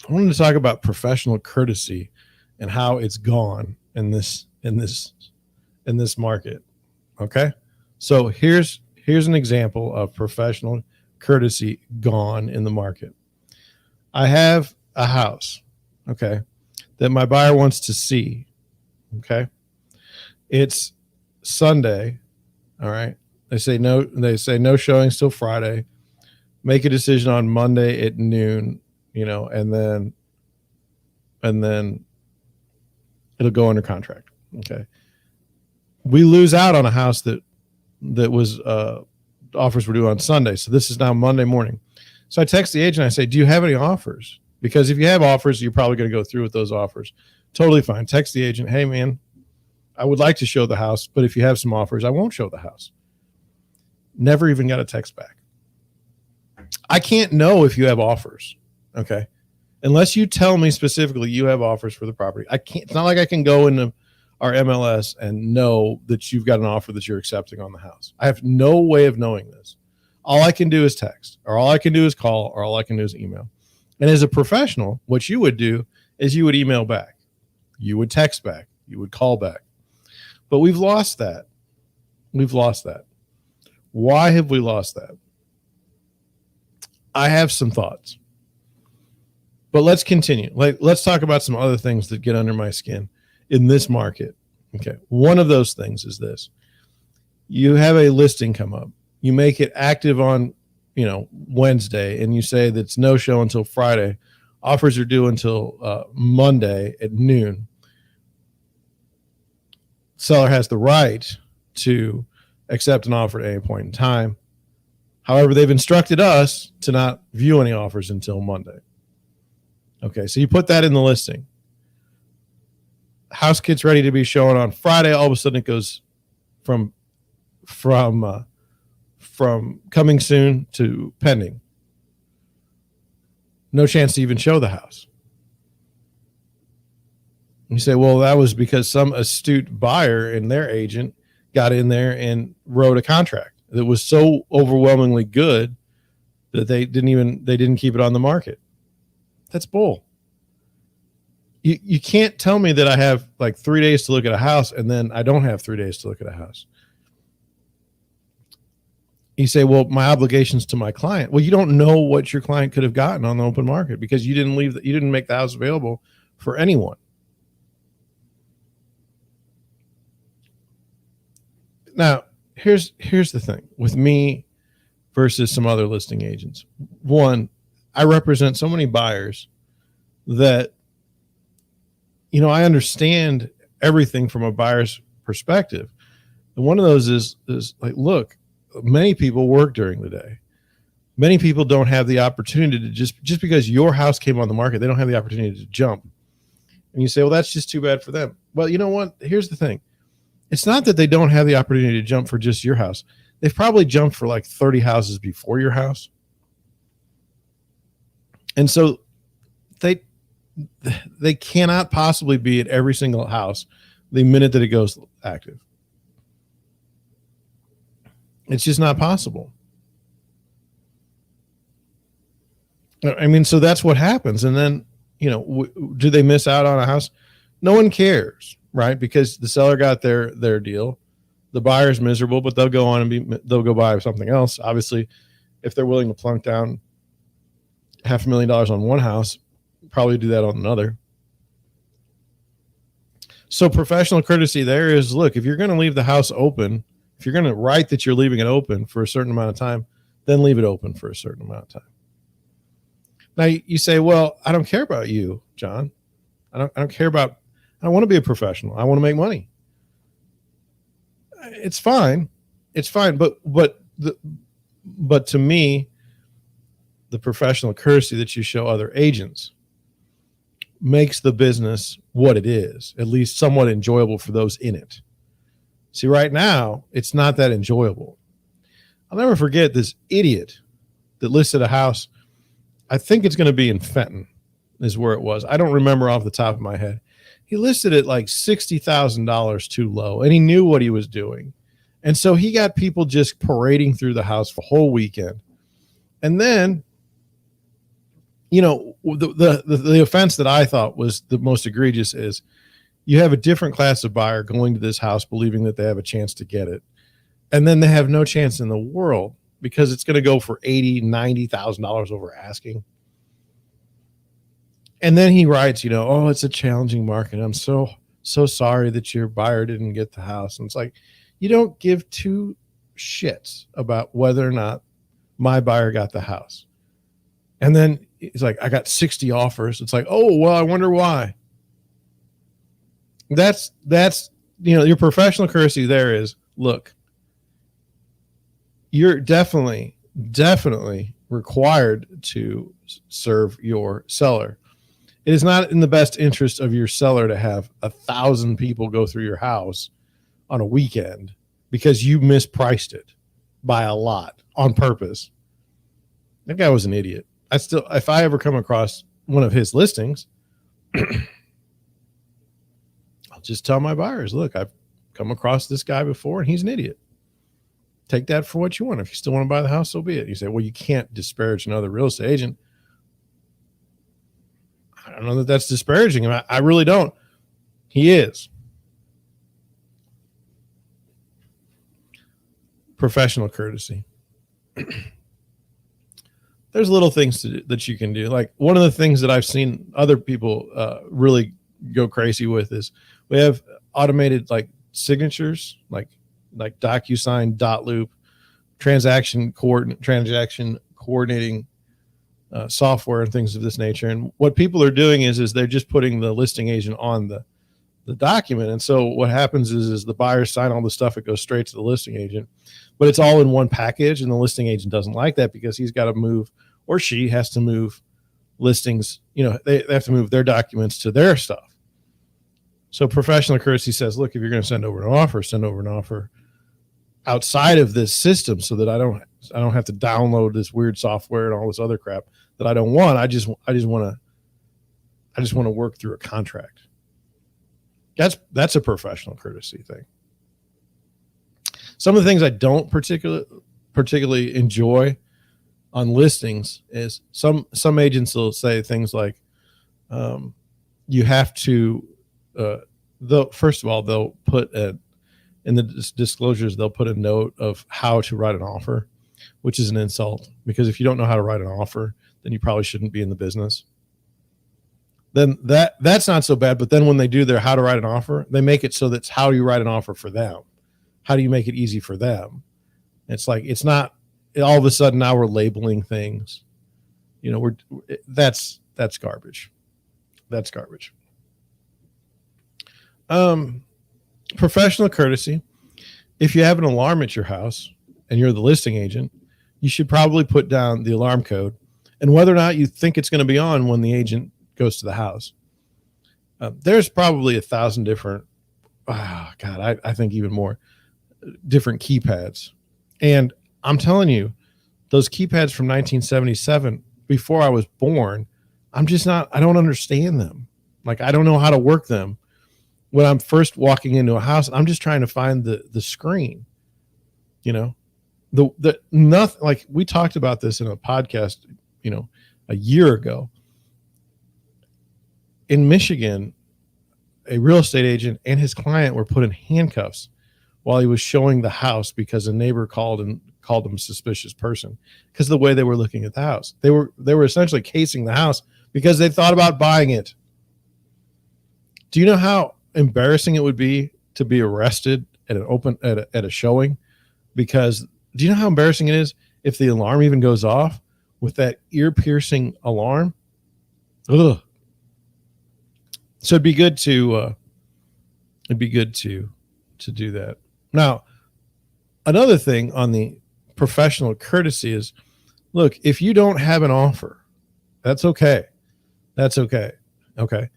I wanted to talk about professional courtesy and how it's gone in this market. Okay, so here's an example of professional courtesy gone in the market. I have a house, okay, that my buyer wants to see. Okay, it's Sunday. All right, they say no. They say no showings till Friday. Make a decision on Monday at noon. And then it'll go under contract. Okay, we lose out on a house that was offers were due on Sunday. So this is now Monday morning. So I text the agent. I say, do you have any offers? Because if you have offers, you're probably going to go through with those offers. Totally fine. Text the agent. Hey, man, I would like to show the house, but if you have some offers, I won't show the house. Never even got a text back. I can't know if you have offers. Okay. Unless you tell me specifically you have offers for the property. I can't. It's not like I can go into our MLS and know that you've got an offer that you're accepting on the house. I have no way of knowing this. All I can do is text, or all I can do is call, or all I can do is email. And as a professional, what you would do is you would email back, you would text back, you would call back. But we've lost that. We've lost that. Why have we lost that? I have some thoughts. But let's continue. Let's talk about some other things that get under my skin in this market. Okay. One of those things is this. You have a listing come up. You make it active on, Wednesday, and you say that's no show until Friday. Offers are due until Monday at noon. Seller has the right to accept an offer at any point in time. However, they've instructed us to not view any offers until Monday. Okay, so you put that in the listing. House gets ready to be shown on Friday. All of a sudden, it goes from coming soon to pending. No chance to even show the house. You say, well, that was because some astute buyer and their agent got in there and wrote a contract that was so overwhelmingly good that they didn't keep it on the market. That's bull. You can't tell me that I have like 3 days to look at a house and then I don't have 3 days to look at a house. You say, well, my obligations to my client. Well, you don't know what your client could have gotten on the open market because you didn't make the house available for anyone. Now, here's the thing with me versus some other listing agents. One, I represent so many buyers that, I understand everything from a buyer's perspective. And one of those is like, look, many people work during the day. Many people don't have the opportunity to just because your house came on the market, they don't have the opportunity to jump. And you say, well, that's just too bad for them. Well, you know what? Here's the thing. It's not that they don't have the opportunity to jump for just your house. They've probably jumped for like 30 houses before your house. And so they cannot possibly be at every single house the minute that it goes active. It's just not possible. I mean, so that's what happens. And then, do they miss out on a house? No one cares, right? Because the seller got their deal. The buyer's miserable, but they'll go on and they'll go buy something else. Obviously, if they're willing to plunk down $500,000 on one house, probably do that on another. So professional courtesy there is, look, if you're going to leave the house open, if you're going to write that you're leaving it open for a certain amount of time, then leave it open for a certain amount of time. Now you say, well, I don't care about you, John. I don't care about, I want to be a professional. I want to make money. It's fine. It's fine. But to me, the professional courtesy that you show other agents makes the business what it is, at least somewhat enjoyable for those in it. See, right now, it's not that enjoyable. I'll never forget this idiot that listed a house. I think it's going to be in Fenton is where it was. I don't remember off the top of my head. He listed it like $60,000 too low, and he knew what he was doing. And so he got people just parading through the house for a whole weekend. And then, the offense that I thought was the most egregious is you have a different class of buyer going to this house believing that they have a chance to get it, and then they have no chance in the world because it's going to go for $80,000-$90,000 over asking. And then he writes, oh, it's a challenging market. I'm so sorry that your buyer didn't get the house. And it's like, you don't give two shits about whether or not my buyer got the house. And then he's like, I got 60 offers. It's like, oh, well, I wonder why. That's your professional courtesy there is, look, you're definitely required to serve your seller. It is not in the best interest of your seller to have 1,000 people go through your house on a weekend because you mispriced it by a lot on purpose. That guy was an idiot. If I ever come across one of his listings, I'll just tell my buyers, look, I've come across this guy before and he's an idiot. Take that for what you want. If you still want to buy the house, so be it. You say, well, you can't disparage another real estate agent. I don't know that that's disparaging him. I really don't. He is. Professional courtesy. There's little things that you can do. Like one of the things that I've seen other people really go crazy with is we have automated like signatures, like DocuSign, Dotloop, transaction coordinating software and things of this nature. And what people are doing is they're just putting the listing agent on the document. And so what happens is the buyers sign all the stuff. It goes straight to the listing agent, but it's all in one package. And the listing agent doesn't like that because he's got to move, or she has to move listings. They have to move their documents to their stuff. So professional courtesy says, look, if you're going to send over an offer, send over an offer outside of this system so that I don't have to download this weird software and all this other crap that I don't want. I just want to work through a contract. That's a professional courtesy thing. Some of the things I don't particularly enjoy on listings is some agents will say things like, you have to, first of all, they'll put in the disclosures, they'll put a note of how to write an offer, which is an insult, because if you don't know how to write an offer, then you probably shouldn't be in the business. Then that's not so bad. But then when they do their how to write an offer, they make it so that's how you write an offer for them. How do you make it easy for them? It's like, it's not all of a sudden now we're labeling things. That's garbage. That's garbage. Professional courtesy. If you have an alarm at your house and you're the listing agent, you should probably put down the alarm code and whether or not you think it's going to be on when the agent goes to the house. There's probably 1,000 different, I think even more different keypads. And I'm telling you, those keypads from 1977, before I was born, I don't understand them. Like, I don't know how to work them. When I'm first walking into a house, I'm just trying to find the screen, the nothing. Like we talked about this in a podcast, a year ago. In Michigan, a real estate agent and his client were put in handcuffs while he was showing the house because a neighbor called him a suspicious person because of the way they were looking at the house. They were essentially casing the house because they thought about buying it. Do you know how embarrassing it would be to be arrested at a showing? Because do you know how embarrassing it is if the alarm even goes off with that ear-piercing alarm? Ugh. So it'd be good to do that. Now, another thing on the professional courtesy is, look, if you don't have an offer, that's okay. That's okay. Okay.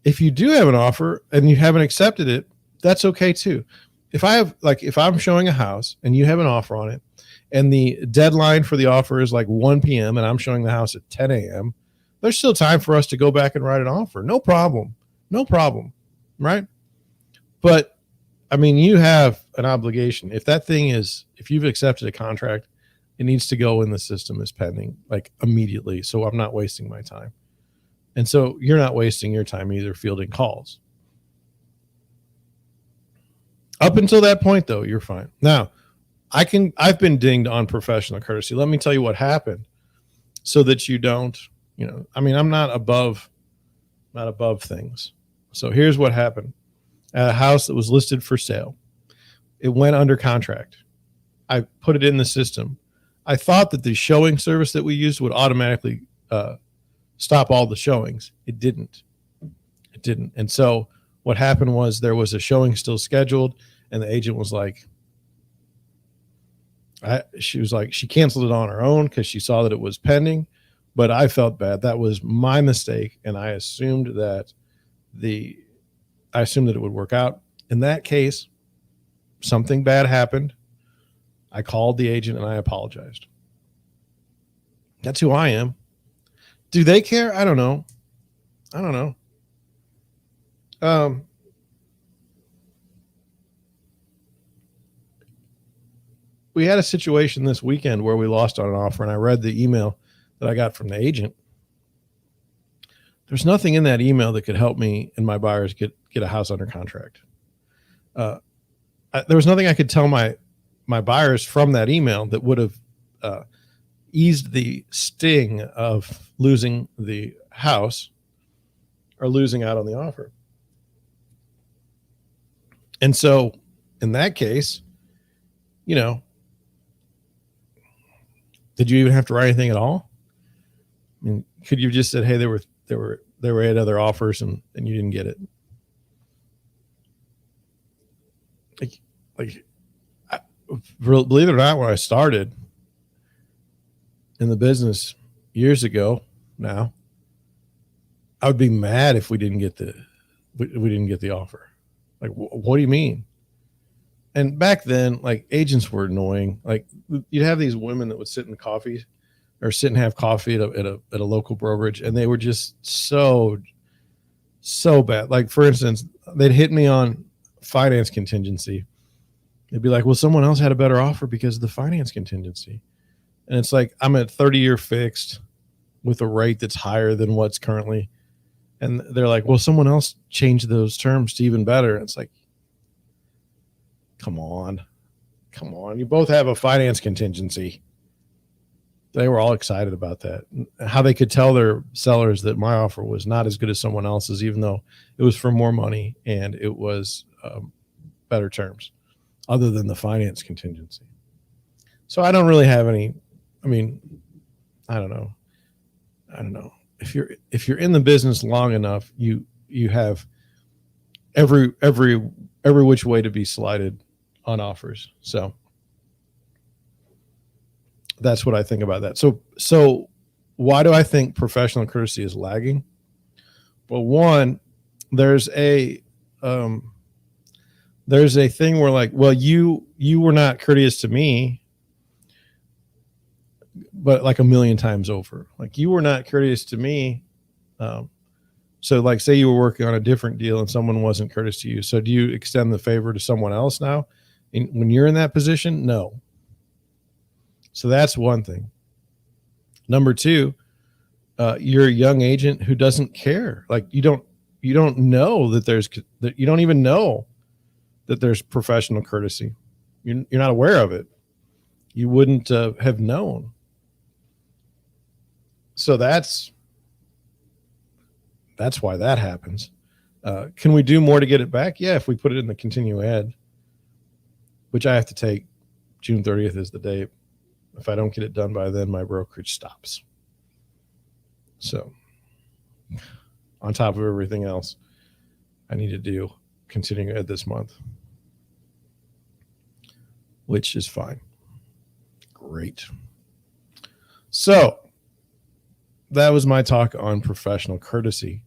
If you do have an offer and you haven't accepted it, that's okay too. If I'm showing a house and you have an offer on it and the deadline for the offer is like 1 p.m. and I'm showing the house at 10 a.m., there's still time for us to go back and write an offer. No problem. Right? But I mean, you have an obligation. If you've accepted a contract, it needs to go in the system as pending, like immediately. So I'm not wasting my time. And so you're not wasting your time either fielding calls. Up until that point, though, you're fine. Now, I've been dinged on professional courtesy. Let me tell you what happened so that you don't, I'm not above things. So here's what happened. At a house that was listed for sale, it went under contract. I put it in the system. I thought that the showing service that we used would automatically stop all the showings. It didn't. And so what happened was there was a showing still scheduled, and the agent was like, she canceled it on her own because she saw that it was pending, but I felt bad. That was my mistake, and I assumed that it would work out. In that case, something bad happened. I called the agent and I apologized. That's who I am. Do they care? I don't know. We had a situation this weekend where we lost on an offer, and I read the email that I got from the agent. There's nothing in that email that could help me and my buyers get a house under contract. There was nothing I could tell my buyers from that email that would have eased the sting of losing the house or losing out on the offer. And so in that case, did you even have to write anything at all? I mean, could you have just said, hey, there were 8 other offers and you didn't get it? Believe it or not, when I started in the business years ago now, I would be mad if we didn't get the offer. Like, what do you mean? And back then, like, agents were annoying. Like, you'd have these women that would sit and have coffee at a local brokerage, and they were just so bad. Like, for instance, they'd hit me on finance contingency. They'd be like, well, someone else had a better offer because of the finance contingency. And it's like, I'm at 30-year fixed with a rate that's higher than what's currently. And they're like, well, someone else changed those terms to even better. And it's like, come on. You both have a finance contingency. They were all excited about that. How they could tell their sellers that my offer was not as good as someone else's, even though it was for more money and it was better terms other than the finance contingency. So I don't really have any, I don't know. If you're in the business long enough, you have every which way to be slighted on offers. So that's what I think about that. So why do I think professional courtesy is lagging? Well, one, there's a thing where, like, well, you were not courteous to me, but like a million times over. Like, you were not courteous to me. So, like, say you were working on a different deal and someone wasn't courteous to you. So do you extend the favor to someone else now when you're in that position? No. So that's one thing. Number two, you're a young agent who doesn't care. Like, you don't know that you don't even know that there's professional courtesy. You're not aware of it. You wouldn't have known. So that's why that happens. Can we do more to get it back? Yeah, if we put it in the continue ad, which I have to take June 30th is the date. If I don't get it done by then, my brokerage stops. So on top of everything else, I need to do continuing ad this month, which is fine. Great. So that was my talk on professional courtesy.